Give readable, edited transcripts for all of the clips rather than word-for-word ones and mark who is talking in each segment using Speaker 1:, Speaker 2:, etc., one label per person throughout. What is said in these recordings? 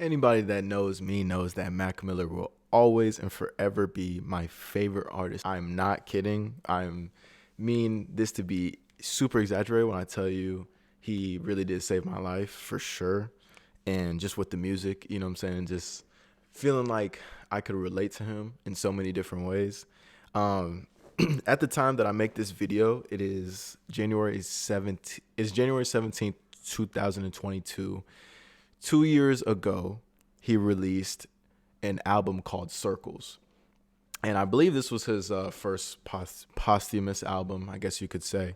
Speaker 1: Anybody that knows me knows that Mac Miller will always and forever be my favorite artist. I'm not kidding. I'm mean this to be super exaggerated when I tell you he really did save my life for sure. And just with the music, you know what I'm saying, just feeling like I could relate to him in so many different ways. Um, at the time that I make this video, it is January 17th, 2022. 2 years ago, he released an album called Circles. And I believe this was his first posthumous album, I guess you could say.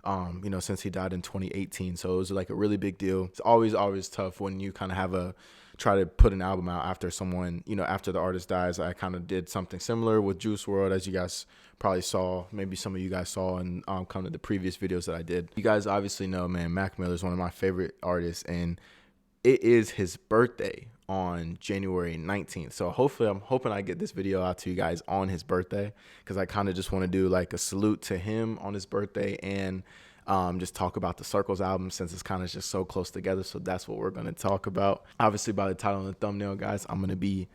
Speaker 1: Since he died in 2018, so it was like a really big deal. It's always tough when you kind of have a try to put an album out after someone, after the artist dies. I kind of did something similar with Juice World, as you guys probably saw. Maybe some of you guys saw in kind of the previous videos that I did. You guys obviously know, man, Mac Miller is one of my favorite artists, and it is his birthday on January 19th. So hopefully I'm hoping I get this video out to you guys on his birthday, because I kind of just want to do like a salute to him on his birthday, and just talk about the Circles album since it's kind of just so close together. So that's what we're going to talk about. Obviously, by the title and the thumbnail, guys, I'm going to be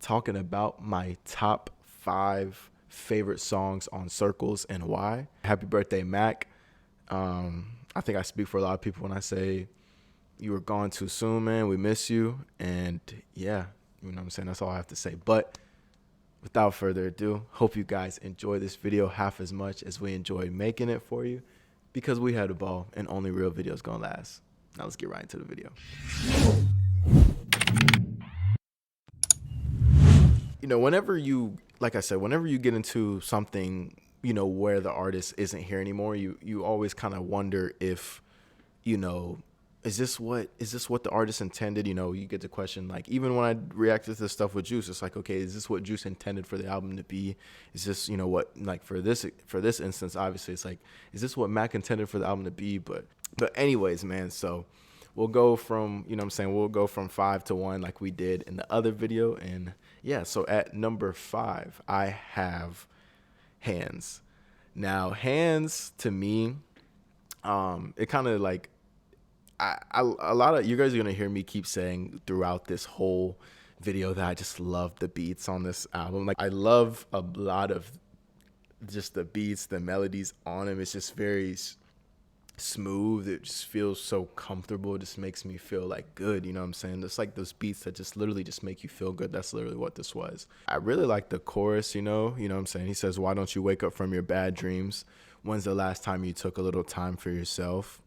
Speaker 1: talking about my top 5 favorite songs on Circles and why. Happy birthday, Mac. I think I speak for a lot of people when I say you were gone too soon, man. We miss you. And yeah, you know what I'm saying? That's all I have to say. But without further ado, hope you guys enjoy this video half as much as we enjoyed making it for you, because we had a ball and only real videos gonna last. Now let's get right into the video. Whenever you, like I said, whenever you get into something, where the artist isn't here anymore, you always kind of wonder if, you know, is this what the artist intended? You get the question, like, even when I reacted to this stuff with Juice, it's like, okay, is this what Juice intended for the album to be? Is this, what, like, for this instance, obviously it's like, is this what Mac intended for the album to be? But anyways, man, so we'll go from, we'll go from 5 to 1 like we did in the other video. And yeah, so at number 5, I have Hands. Now, Hands, to me, it kind of like, a lot of you guys are gonna hear me keep saying throughout this whole video that I just love the beats on this album. Like, I love a lot of just the beats, the melodies on them. It's just very smooth. It just feels so comfortable. It just makes me feel like good. You know what I'm saying? It's like those beats that just literally just make you feel good. That's literally what this was. I really like the chorus. You know what I'm saying? He says, "Why don't you wake up from your bad dreams? When's the last time you took a little time for yourself?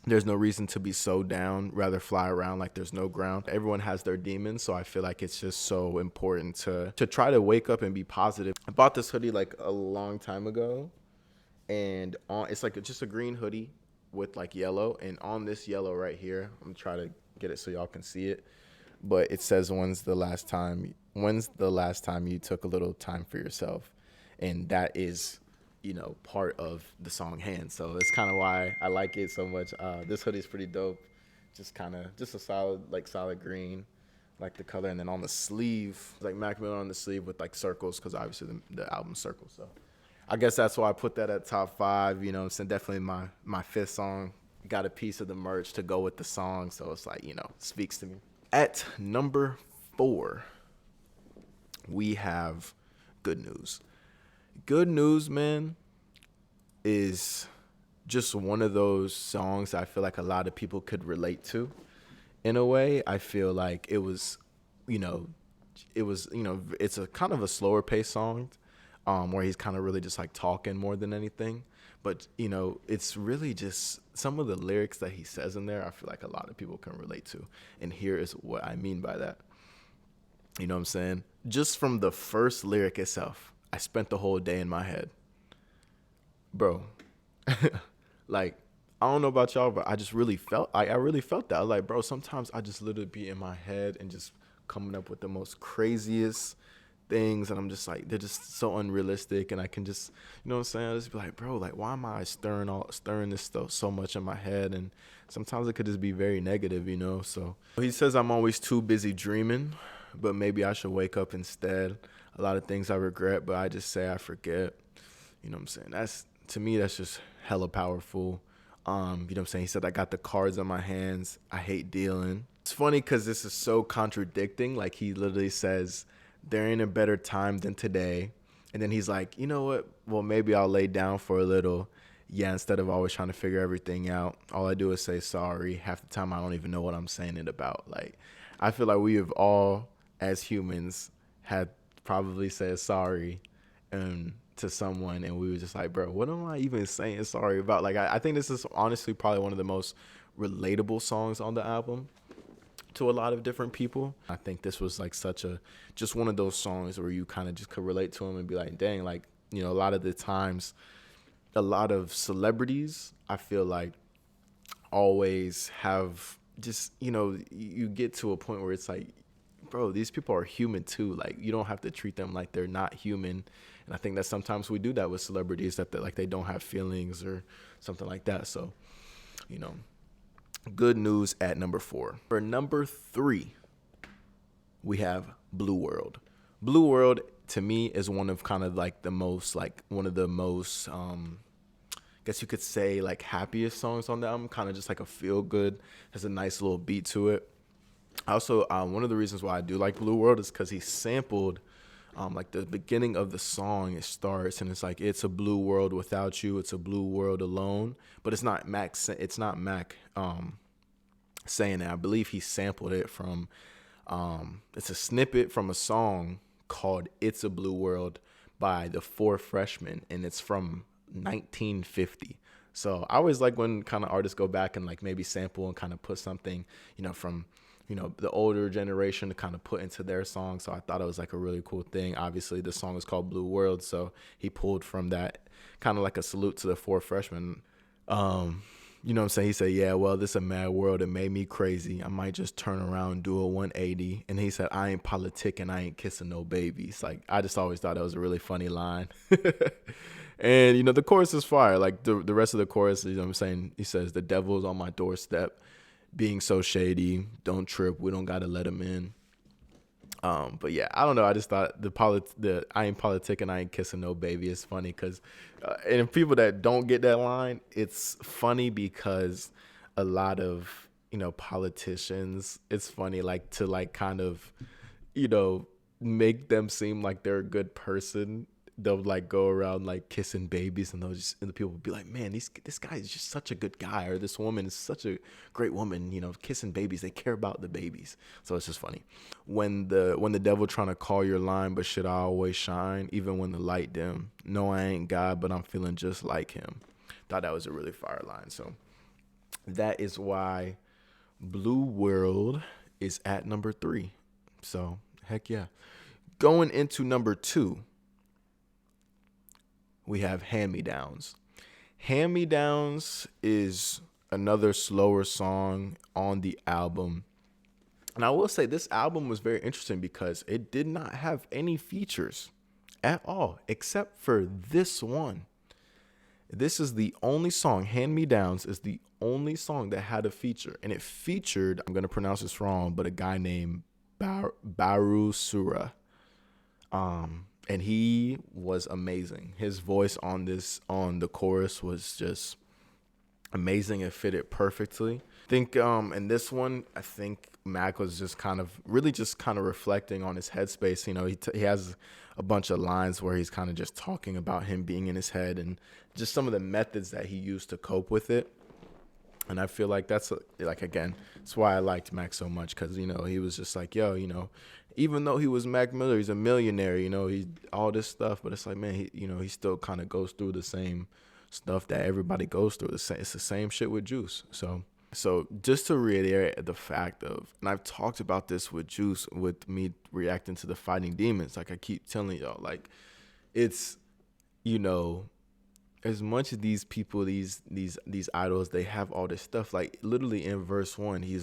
Speaker 1: There's no reason to be so down, rather fly around like there's no ground." Everyone has their demons, so I feel like it's just so important to try to wake up and be positive. I bought this hoodie like a long time ago, and it's like just a green hoodie with like yellow, and on this yellow right here, I'm gonna try to get it so y'all can see it, but it says, when's the last time you took a little time for yourself? And that is, part of the song Hands. So it's kind of why I like it so much. This hoodie is pretty dope. Just a solid green, like the color. And then on the sleeve, like Mac Miller on the sleeve with like circles, because obviously the album Circles. So I guess that's why I put that at top 5. So definitely my 5th song. Got a piece of the merch to go with the song. So it's like, speaks to me. At number 4, we have Good News. Good News, man, is just one of those songs I feel like a lot of people could relate to. In a way, I feel like it's a kind of a slower paced song, where he's kind of really just like talking more than anything. But, it's really just some of the lyrics that he says in there, I feel like a lot of people can relate to. And here is what I mean by that. You know what I'm saying? Just from the first lyric itself, I spent the whole day in my head. Bro, like, I don't know about y'all, but I just really felt, I really felt that. Like, bro, sometimes I just literally be in my head and just coming up with the most craziest things, and I'm just like, they're just so unrealistic, and I can just, you know what I'm saying? I just be like, bro, like, why am I stirring this stuff so much in my head? And sometimes it could just be very negative, So he says, "I'm always too busy dreaming, but maybe I should wake up instead. A lot of things I regret, but I just say I forget." You know what I'm saying? To me, that's just hella powerful. You know what I'm saying? He said, "I got the cards on my hands. I hate dealing. It's funny because this is so contradicting. Like he literally says, "There ain't a better time than today," and then he's like, "You know what? Well, maybe I'll lay down for a little." Yeah, instead of always trying to figure everything out, all I do is say sorry. Half the time, I don't even know what I'm saying it about. Like, I feel like we have all, as humans, had probably said sorry, to someone, and we were just like, bro, what am I even saying sorry about? Like, I think this is honestly probably one of the most relatable songs on the album to a lot of different people. I think this was like such a just one of those songs where you kind of just could relate to them and be like, dang, like, you know, a lot of the times, a lot of celebrities, I feel like, always have just, you know, you get to a point where it's like, bro, these people are human too. Like, you don't have to treat them like they're not human. And I think that sometimes we do that with celebrities, that like they don't have feelings or something like that. So, you know, good news at number 4. For number 3, we have Blue World. Blue World to me is one of kind of like the most, like one of the most, guess you could say, like happiest songs on the album. Kind of just like a feel good, has a nice little beat to it. Also, one of the reasons why I do like Blue World is because he sampled, like the beginning of the song. It starts and it's like, it's a blue world without you. It's a blue world alone. But it's not Mac. It's not Mac saying it. I believe he sampled it from. It's a snippet from a song called "It's a Blue World" by the Four Freshmen, and it's from 1950. So I always like when kind of artists go back and like maybe sample and kind of put something, you know, from, you know, the older generation to kind of put into their song. So I thought it was like a really cool thing. Obviously, the song is called Blue World, so he pulled from that, kind of like a salute to the Four Freshmen. You know what I'm saying? He said, yeah, well, this a mad world. It made me crazy. I might just turn around and do a 180. And he said, I ain't politicking. I ain't kissing no babies. Like, I just always thought that was a really funny line. And, you know, the chorus is fire. Like, the rest of the chorus, you know what I'm saying? He says, the devil's on my doorstep, being so shady. Don't trip. We don't got to let him in. But yeah, I don't know. I just thought the I ain't politicking, I ain't kissing no baby is funny because, and people that don't get that line, it's funny because a lot of, you know, politicians, it's funny like to like kind of, you know, make them seem like they're a good person. They'll like go around like kissing babies, and and the people will be like, man, this guy is just such a good guy, or this woman is such a great woman, you know, kissing babies. They care about the babies. So it's just funny. When the devil trying to call your line, but should I always shine, even when the light dim? No, I ain't God, but I'm feeling just like him. Thought that was a really fire line. So that is why Blue World is at number 3. So heck yeah. Going into number 2, we have Hand Me Downs. Hand Me Downs is another slower song on the album. And I will say this album was very interesting because it did not have any features at all, except for this one. This is the only song, Hand Me Downs is the only song that had a feature. And it featured, I'm going to pronounce this wrong, but a guy named Baru Sura. And he was amazing. His voice on the chorus was just amazing. It fitted perfectly. I think in this one, I think Mac was just kind of reflecting on his headspace. You know, he has a bunch of lines where he's kind of just talking about him being in his head and just some of the methods that he used to cope with it. And I feel like that's again, that's why I liked Mac so much, because, you know, he was just like, yo, you know, even though he was Mac Miller, he's a millionaire, you know, he all this stuff, but it's like, man, he still kind of goes through the same stuff that everybody goes through. It's the same shit with Juice. So just to reiterate the fact of, and I've talked about this with Juice, with me reacting to the Fighting Demons, like I keep telling y'all, like it's, you know, as much as these people, these idols, they have all this stuff, like literally in verse 1, he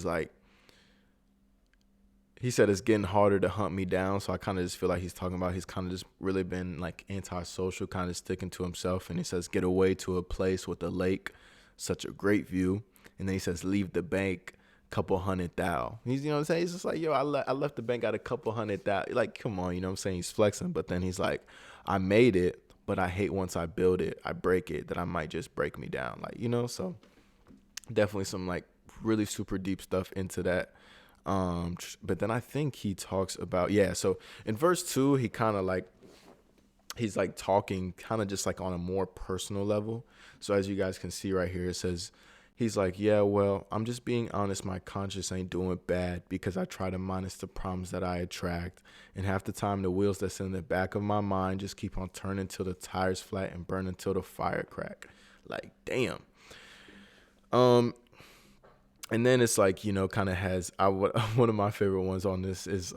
Speaker 1: said it's getting harder to hunt me down. So I kind of just feel like he's talking about, he's kind of just really been like antisocial, kind of sticking to himself. And he says, get away to a place with a lake, such a great view. And then he says, leave the bank, couple hundred thou. He's, you know what I'm saying? He's just like, yo, I left the bank, got a couple hundred thou. Like, come on, you know what I'm saying? He's flexing. But then he's like, I made it, but I hate once I build it, I break it, that I might just break me down. Like, you know, so definitely some like really super deep stuff into that. But then I think he talks about, yeah. So in verse 2, he kind of like he's like talking kind of just like on a more personal level. So as you guys can see right here, it says he's like, yeah, well, I'm just being honest. My conscience ain't doing bad because I try to minus the problems that I attract. And half the time, the wheels that's in the back of my mind just keep on turning till the tires flat and burn until the fire crack. Like, damn. And then it's like, kind of has one of my favorite ones on this is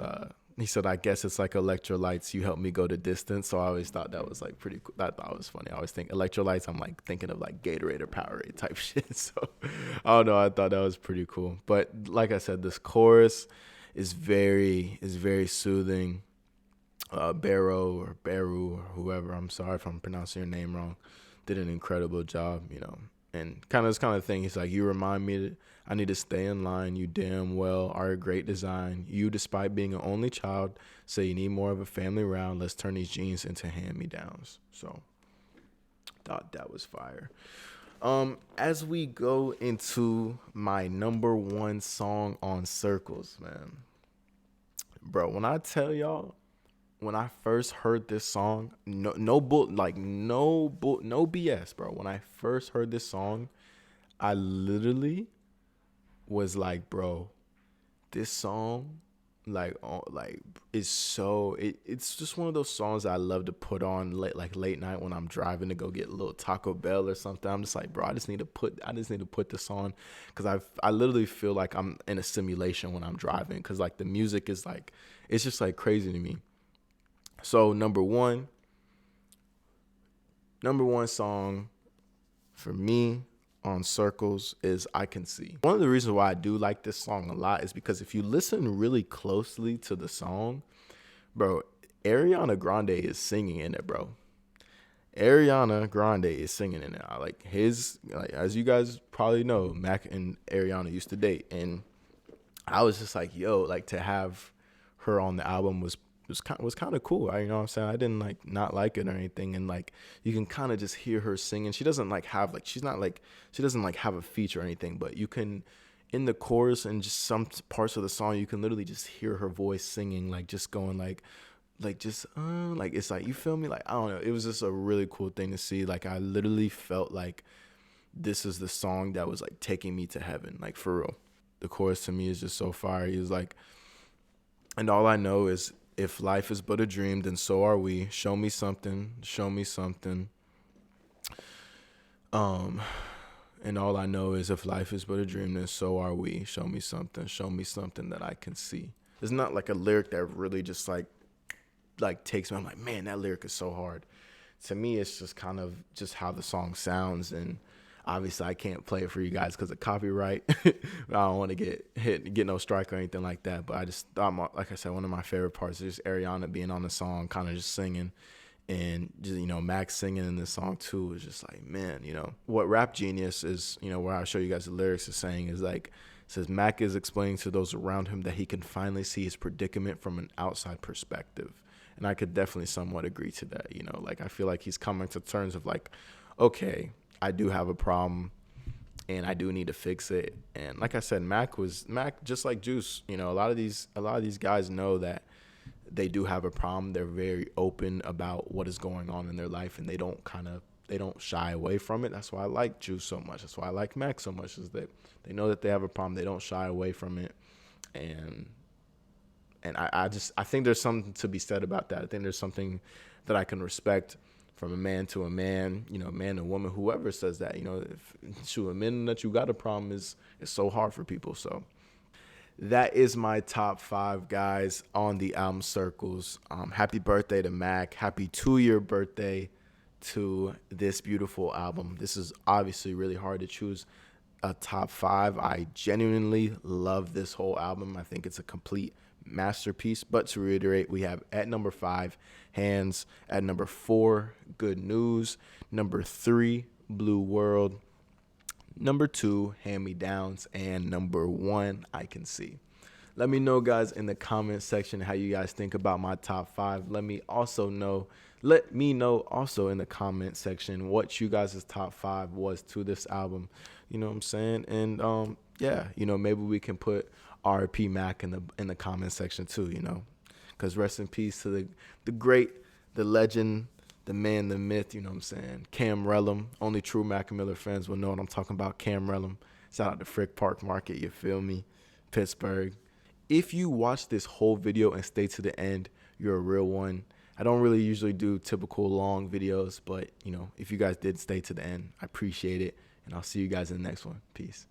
Speaker 1: he said, I guess it's like electrolytes. You help me go the distance. So I always thought that was like pretty cool. I thought it was funny. I always think electrolytes. I'm like thinking of like Gatorade or Powerade type shit. So I don't know. I thought that was pretty cool. But like I said, this chorus is very soothing. Barrow or Baru or whoever, I'm sorry if I'm pronouncing your name wrong, did an incredible job, and kind of this kind of thing. He's like, you remind me that I need to stay in line. You damn well are a great design. You, despite being an only child, say you need more of a family round. Let's turn these jeans into hand-me-downs. So thought that was fire. As we go into my number one song on Circles, man, bro, when I tell y'all, when I first heard this song, no BS, bro. When I first heard this song, I literally was like, bro, this song, it's just one of those songs I love to put on late night when I'm driving to go get a little Taco Bell or something. I'm just like, bro, I just need to put this on because I literally feel like I'm in a simulation when I'm driving because like the music is like, it's just like crazy to me. So number one song for me on Circles is I Can See. One of the reasons why I do like this song a lot is because if you listen really closely to the song, bro, Ariana Grande is singing in it, bro. Ariana Grande is singing in it. As you guys probably know, Mac and Ariana used to date, and I was just like, yo, like to have her on the album was kind of cool. You know what I'm saying? I didn't like not like it or anything, and like you can kind of just hear her singing. She doesn't like have like she doesn't like have a feature or anything, but you can in the chorus and just some parts of the song you can literally just hear her voice singing, like just going like it's like, you feel me? Like I don't know. It was just a really cool thing to see. Like I literally felt like this is the song that was like taking me to heaven, like for real. The chorus to me is just so fire. He was like, and all I know is if life is but a dream, then so are we. Show me something, show me something. And all I know is if life is but a dream, then so are we. Show me something that I can see. It's not like a lyric that really just like takes me. I'm like, man, that lyric is so hard. To me, it's just kind of just how the song sounds, and obviously I can't play it for you guys because of copyright. I don't want to get no strike or anything like that. But I just thought, like I said, one of my favorite parts is just Ariana being on the song, kind of just singing, and just Max singing in this song too is just like, man, what Rap Genius is, where I show you guys the lyrics is saying is like, it says Mac is explaining to those around him that he can finally see his predicament from an outside perspective. And I could definitely somewhat agree to that. Like I feel like he's coming to terms of like, okay, I do have a problem and I do need to fix it. And like I said, Mac just like Juice, a lot of these guys know that they do have a problem. They're very open about what is going on in their life, and they don't shy away from it. That's why I like Juice so much. That's why I like Mac so much, is that they know that they have a problem. They don't shy away from it. And I think there's something to be said about that. I think there's something that I can respect from a man to a man, man to woman, whoever says that, if admitting that you got a problem is so hard for people. So that is my top 5 guys on the album Circles. Happy birthday to Mac. Happy 2-year birthday to this beautiful album. This is obviously really hard to choose a top 5. I genuinely love this whole album. I think it's a complete masterpiece. But to reiterate, we have at number 5, Hands. At number 4, Good News. Number 3, Blue World. Number 2, Hand Me Downs. And number 1, I Can See. Let me know, guys, in the comment section how you guys think about my top 5. Let me know also in the comment section what you guys' top 5 was to this album. You know what I'm saying? And yeah, maybe we can put RP Mac in the comment section too, you know, because rest in peace to the great, the legend, the man, the myth, you know what I'm saying, Cam Rellum. Only true Mac Miller fans will know what I'm talking about. Cam Rellum. Shout out to Frick Park Market, you feel me? Pittsburgh. If you watch this whole video and stay to the end, you're a real one. I don't really usually do typical long videos, but, you know, if you guys did stay to the end, I appreciate it. And I'll see you guys in the next one. Peace.